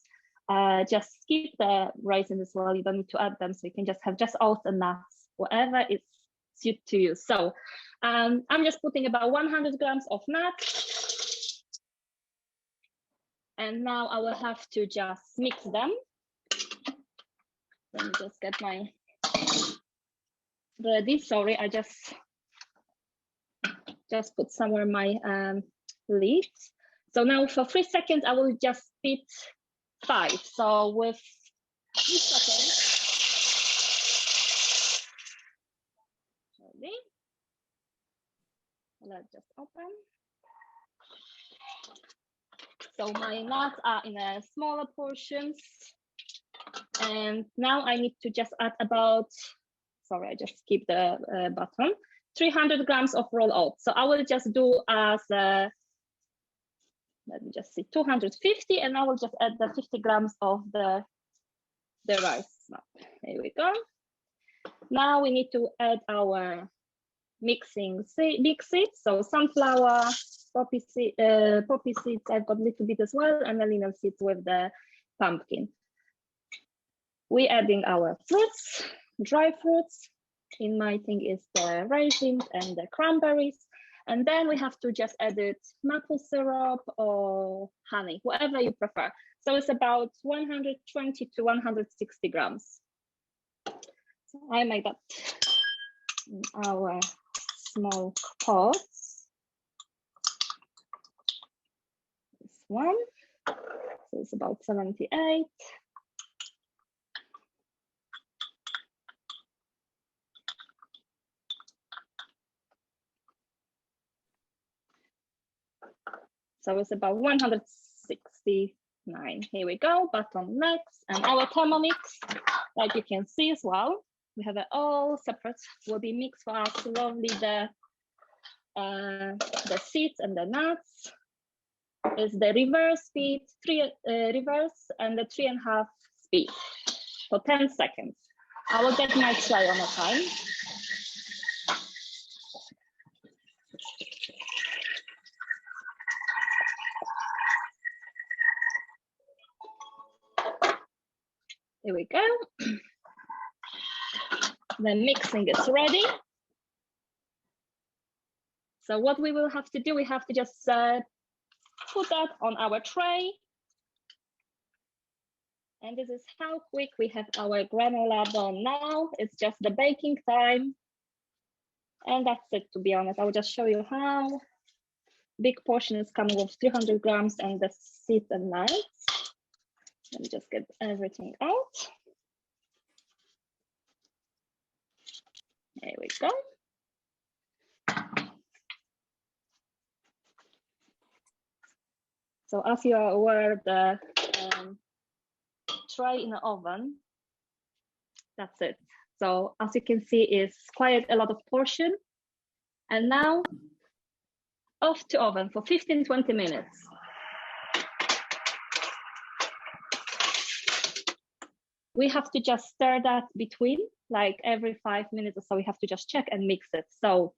skip the raisins as well. You don't need to add them. So you can just have just oats and nuts, whatever is suit to you. So I'm just putting about 100 grams of nuts. And now I will have to just mix them. Let me just get my ready. Sorry, I just put somewhere my leaves. So now for 3 seconds, I will just beat 5. So with 3 seconds. Ready? Let's just open. So my nuts are in a smaller portions. And now I need to just add about, sorry, I just skipped the button, 300 grams of raw oats. So I will just do as, let me just see, 250, and I will just add the 50 grams of the rice. Here we go. Now we need to add our mix seeds. So sunflower, poppy seeds, I've got a little bit as well, and the linen seeds with the pumpkin. We're adding our fruits, dry fruits. In my thing is the raisins and the cranberries. And then we have to just add it maple syrup or honey, whatever you prefer. So it's about 120 to 160 grams. So I make that in our small pots. This one, so it's about 78. So it's about 169. Here we go, button next. And our Thermomix, like you can see as well, we have it all separate. Will be mixed for us lovely the seeds and the nuts. Is the reverse speed, reverse, and the 3.5 speed for 10 seconds. I will get my tray on a time. Here we go. The mixing is ready. So what we will have to do, we have to just put that on our tray. And this is how quick we have our granola done now. It's just the baking time. And that's it, to be honest. I will just show you how big portion is coming with 300 grams and the seeds and nuts. Let me just get everything out. There we go. So as you are aware, the tray in the oven, that's it. So as you can see, it's quite a lot of portion. And now off to oven for 15-20 minutes. We have to just stir that between, like every 5 minutes or so, we have to just check and mix it. So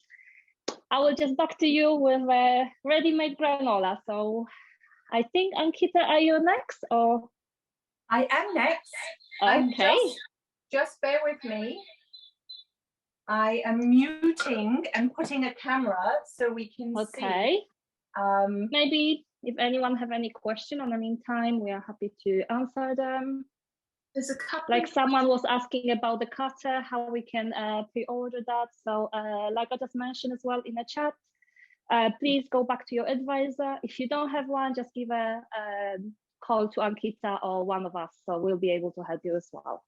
I will just back to you with a ready-made granola. So I think, Ankita, are you next or? I am next. Okay. Just bear with me. I am muting and putting a camera so we can see. Maybe if anyone have any question in the meantime, we are happy to answer them. There's a couple. Like someone was asking about the cutter, how we can pre-order that. So like I just mentioned as well in the chat, please go back to your advisor. If you don't have one, just give a call to Ankita or one of us, so we'll be able to help you as well.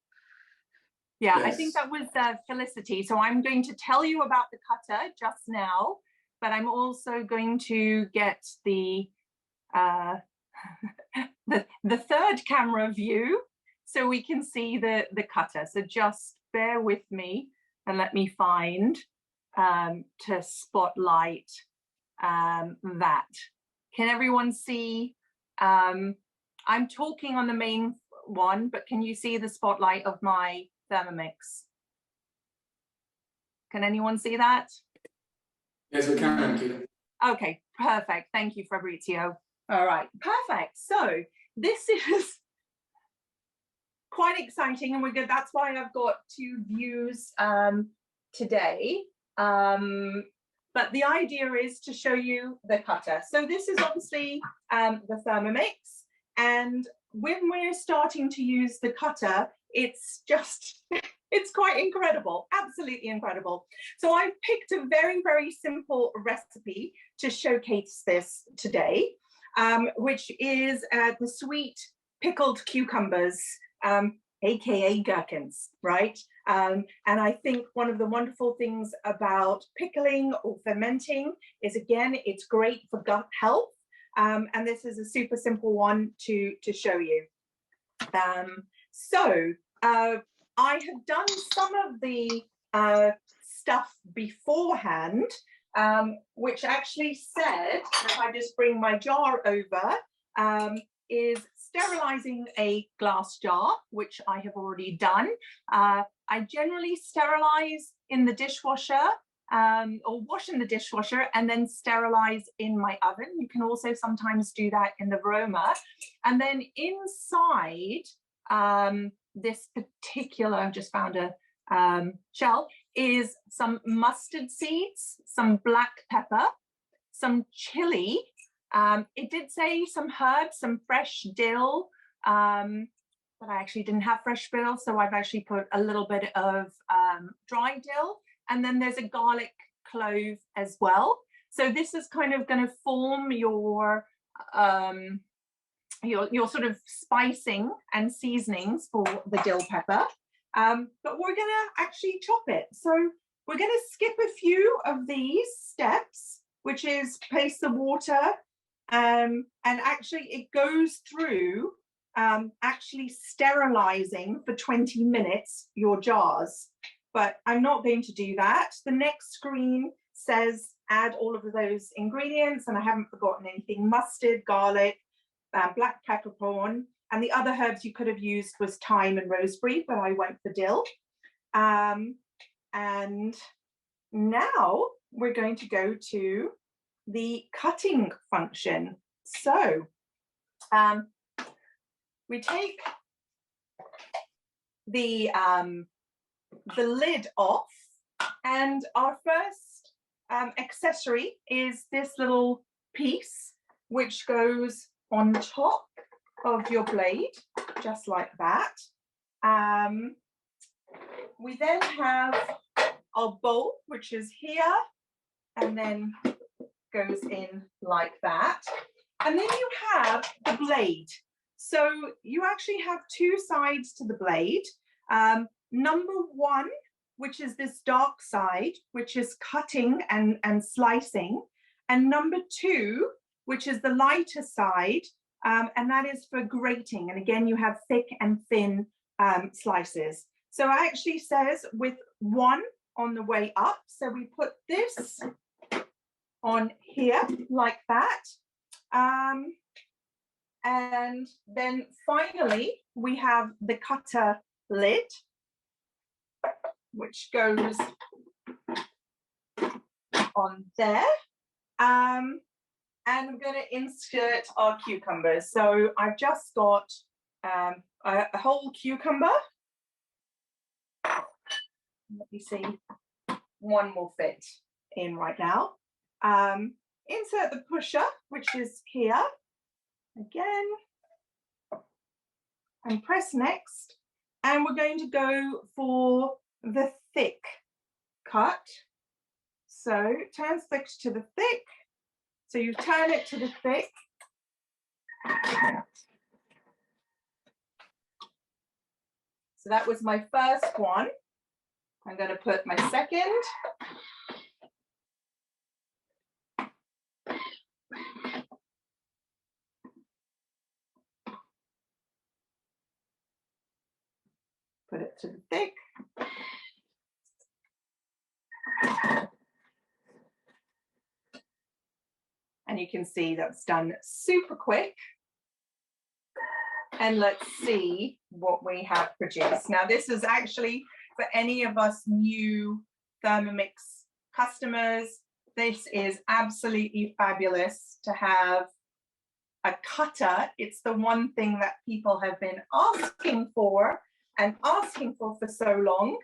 Yeah, Yes. I think that was Felicity. So I'm going to tell you about the cutter just now, but I'm also going to get the the third camera view so we can see the cutter. So just bear with me and let me find to spotlight that. Can everyone see? I'm talking on the main one, but can you see the spotlight of my Thermomix? Can anyone see that? Yes, we can, Ankita. Okay, perfect. Thank you, Fabrizio. All right, perfect. So this is quite exciting, and we're good. That's why I've got two views today. But the idea is to show you the cutter. So this is obviously the Thermomix, and when we're starting to use the cutter, it's just, it's quite incredible, absolutely incredible. So I picked a very, very simple recipe to showcase this today, which is the sweet pickled cucumbers, AKA gherkins, right? And I think one of the wonderful things about pickling or fermenting is, again, it's great for gut health. And this is a super simple one to show you. I have done some of the stuff beforehand, which actually said, if I just bring my jar over, is sterilizing a glass jar, which I have already done. I generally sterilize in the dishwasher or wash in the dishwasher and then sterilize in my oven. You can also sometimes do that in the Roma. And then inside this particular, I've just found a shell, is some mustard seeds, some black pepper, some chili. It did say some herbs, some fresh dill, but I actually didn't have fresh dill, so I've actually put a little bit of dry dill, and then there's a garlic clove as well. So this is kind of going to form your sort of spicing and seasonings for the dill pepper. But we're going to actually chop it. So we're going to skip a few of these steps, which is place the water, and actually it goes through actually sterilizing for 20 minutes your jars. But I'm not going to do that. The next screen says add all of those ingredients, and I haven't forgotten anything: mustard, garlic, black peppercorn, and the other herbs you could have used was thyme and rosemary, but I went for dill. And now we're going to go to the cutting function. So we take the lid off, and our first accessory is this little piece, which goes on top of your blade, just like that. We then have our bowl, which is here, and then goes in like that. And then you have the blade. So you actually have two sides to the blade. Number one which is this dark side, which is cutting and slicing, and number 2, which is the lighter side, and that is for grating. And again, you have thick and thin slices. So it actually says with 1 on the way up. So we put this on here like that. And then finally, we have the cutter lid, which goes on there. And I'm going to insert our cucumbers. So I've just got a whole cucumber. Let me see, 1 will fit in right now. Insert the pusher, which is here again, and press next. And we're going to go for the thick cut. So turn thick to the thick. So you turn it to the thick. So that was my first one. I'm going to put my second. Put it to the thick. And you can see that's done super quick. And let's see what we have produced. Now, this is actually for any of us new Thermomix customers. This is absolutely fabulous to have a cutter. It's the one thing that people have been asking for so long.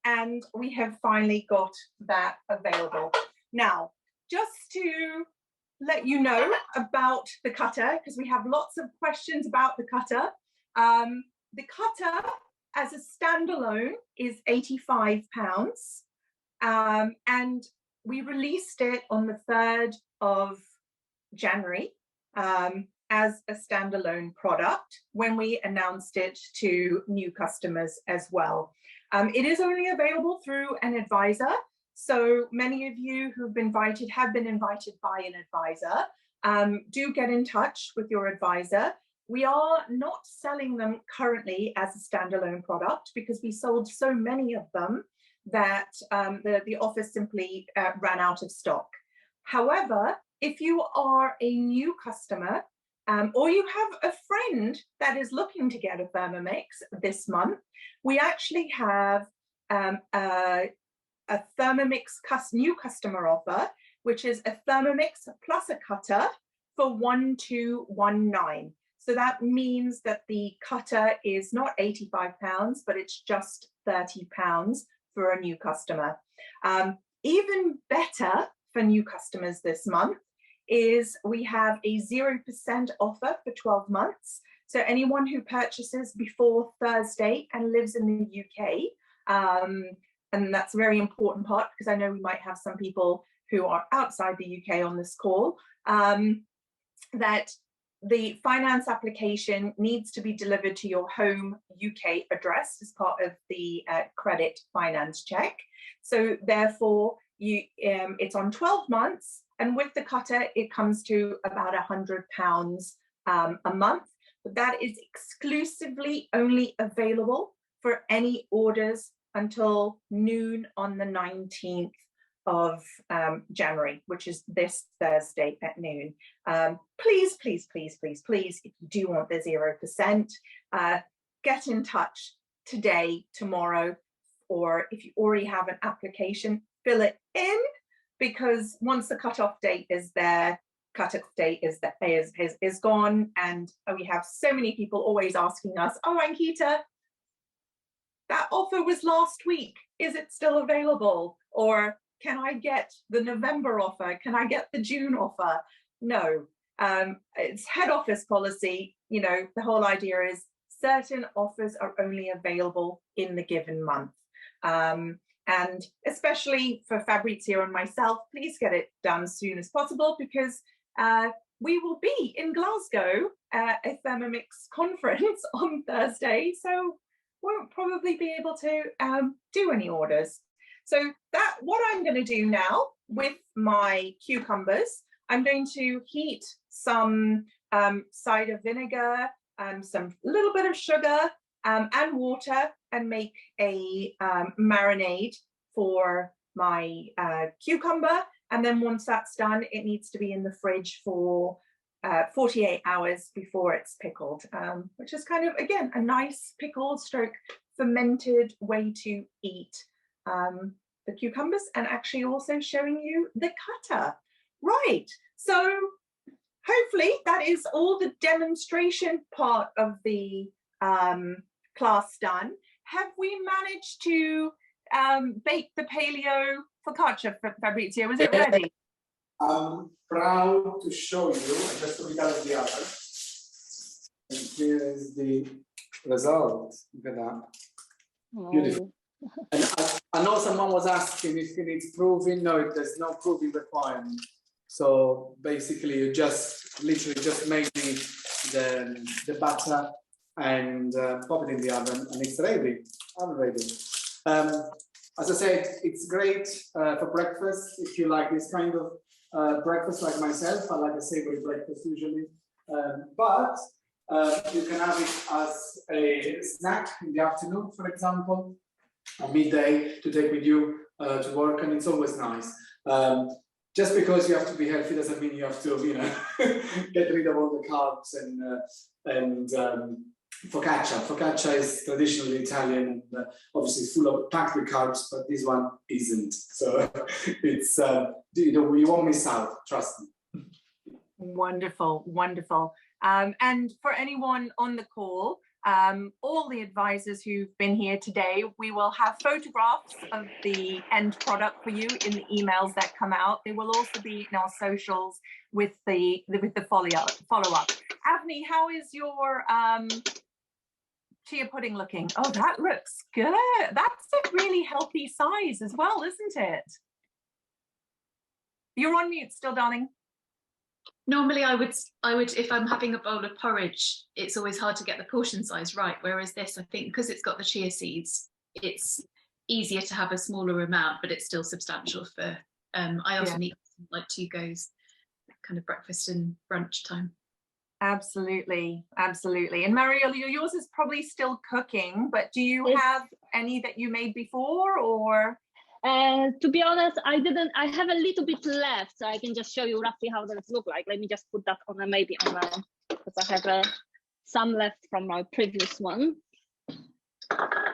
And we have finally got that available. Now, just to let you know about the cutter, because we have lots of questions about the cutter. The cutter as a standalone is £85. And we released it on the 3rd of January as a standalone product when we announced it to new customers as well. It is only available through an advisor. So many of you who've been invited have been invited by an advisor. Do get in touch with your advisor. We are not selling them currently as a standalone product because we sold so many of them that the office simply ran out of stock. However, if you are a new customer or you have a friend that is looking to get a Thermomix this month, we actually have a Thermomix new customer offer, which is a Thermomix plus a cutter for 1219. So that means that the cutter is not £85, but it's just £30 for a new customer. Even better for new customers this month is we have a 0% offer for 12 months. So anyone who purchases before Thursday and lives in the UK, and that's a very important part because I know we might have some people who are outside the UK on this call, that the finance application needs to be delivered to your home UK address as part of the credit finance check. So therefore, it's on 12 months, and with the cutter, it comes to about £100 a month. But that is exclusively only available for any orders until noon on the 19th of January, which is this Thursday at noon. Please, please, please, please, please, if you do want the 0%, get in touch today, tomorrow, or if you already have an application, fill it in, because once the cutoff date is there, cutoff date is gone. And we have so many people always asking us, oh, Ankita, that offer was last week. Is it still available? Or can I get the November offer? Can I get the June offer? No, it's head office policy. You know, the whole idea is certain offers are only available in the given month. And especially for Fabrizio and myself, please get it done as soon as possible, because we will be in Glasgow at a Thermomix conference on Thursday. So won't probably be able to do any orders. So what I'm going to do now with my cucumbers, I'm going to heat some cider vinegar, some little bit of sugar and water, and make a marinade for my cucumber. And then once that's done, it needs to be in the fridge for 48 hours before it's pickled, which is kind of, again, a nice pickled stroke fermented way to eat the cucumbers, and actually also showing you the cutter. Right, so hopefully that is all the demonstration part of the class done. Have we managed to bake the Paleo Focaccia, Fabrizio? Is it ready? I'm proud to show you. I just took it out of the oven. And here is the result. Look at that. Oh. Beautiful. And I know someone was asking if it needs proving. No, there's no proving requirement. So basically, you just literally just make the batter and pop it in the oven, and it's ready. I'm ready. As I said, it's great for breakfast if you like this kind of breakfast, like myself. I like a savory breakfast usually, but you can have it as a snack in the afternoon, for example, or midday to take with you to work, and it's always nice. Just because you have to be healthy doesn't mean you have to, you know, get rid of all the carbs and focaccia. Focaccia is traditionally Italian, and obviously it's full of packed with carbs, but this one isn't. So it's you won't miss out. Trust me. Wonderful, wonderful. And for anyone on the call, all the advisors who've been here today, we will have photographs of the end product for you in the emails that come out. They will also be in our socials with the follow-up. Avni, how is your chia pudding looking? Oh, that looks good. That's a really healthy size as well, isn't it? You're on mute still, darling. Normally I would, if I'm having a bowl of porridge, it's always hard to get the portion size right. Whereas this, I think, because it's got the chia seeds, it's easier to have a smaller amount, but it's still substantial for, I often eat like 2 goes, kind of breakfast and brunch time. Absolutely, absolutely. And Mariola, yours is probably still cooking, but do you have any that you made before, or? To be honest, I didn't. I have a little bit left, so I can just show you roughly how that look like. Let me just put that on because I have some left from my previous one.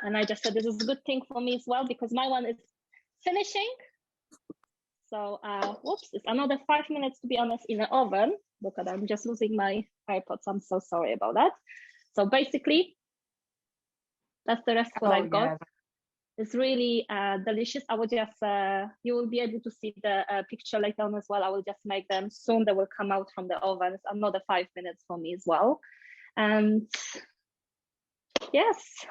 And I just said this is a good thing for me as well, because my one is finishing. So, whoops, it's another 5 minutes, to be honest, in the oven. Look at that, I'm just losing my AirPods. I'm so sorry about that. So basically, that's the rest of what I've got. Yeah. It's really delicious. I will just, you will be able to see the picture later on as well. I will just make them soon. They will come out from the oven. It's another 5 minutes for me as well. And yes.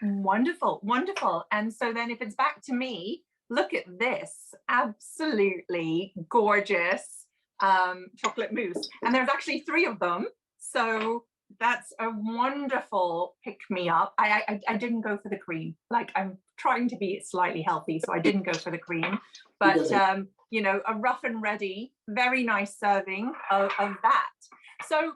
Wonderful, wonderful. And so then if it's back to me, look at this, absolutely gorgeous chocolate mousse. And there's actually 3 of them. So that's a wonderful pick-me-up. I didn't go for the cream. Like, I'm trying to be slightly healthy, so I didn't go for the cream. But, you know, a rough and ready, very nice serving of that. So,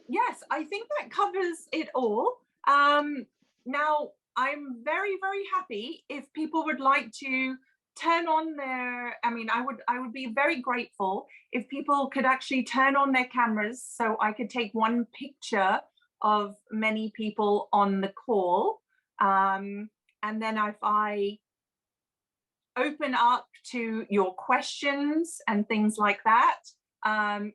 yes, I think that covers it all. Now, I'm very, very happy if people would like to turn on their, I mean, I would be very grateful if people could actually turn on their cameras so I could take one picture of many people on the call. And then if I open up to your questions and things like that,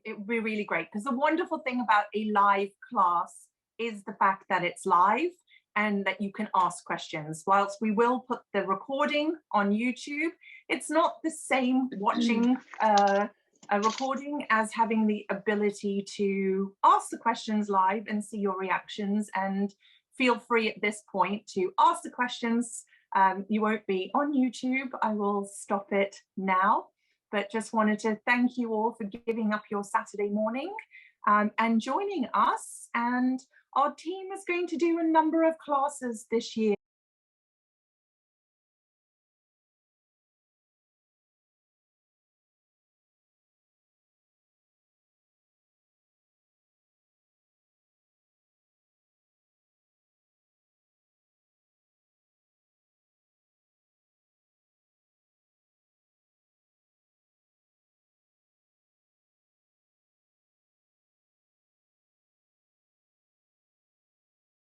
it would be really great. Because the wonderful thing about a live class is the fact that it's live and that you can ask questions. Whilst we will put the recording on YouTube, it's not the same watching a recording as having the ability to ask the questions live and see your reactions. And feel free at this point to ask the questions. You won't be on YouTube. I will stop it now, but just wanted to thank you all for giving up your Saturday morning and joining us. And our team is going to do a number of classes this year